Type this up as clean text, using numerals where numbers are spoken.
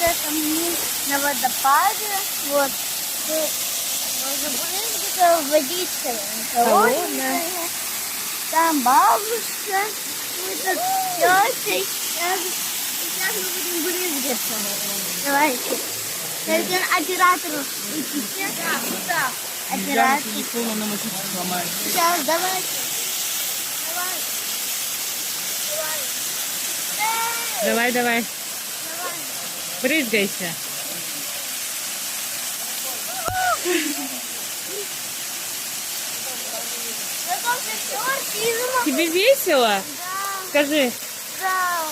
это мы на водопаде. Вот. Можно брызгаться водичкой. Холодная. Там бабушка. Мы тут тетей. Сейчас мы будем брызгаться. Давайте. Только оператору идите. Да. Оператор. Телефон намочить сломает. Сейчас, давайте. Давай, давай. Давай. Брызгайся. Тебе весело? Да. Скажи. Да.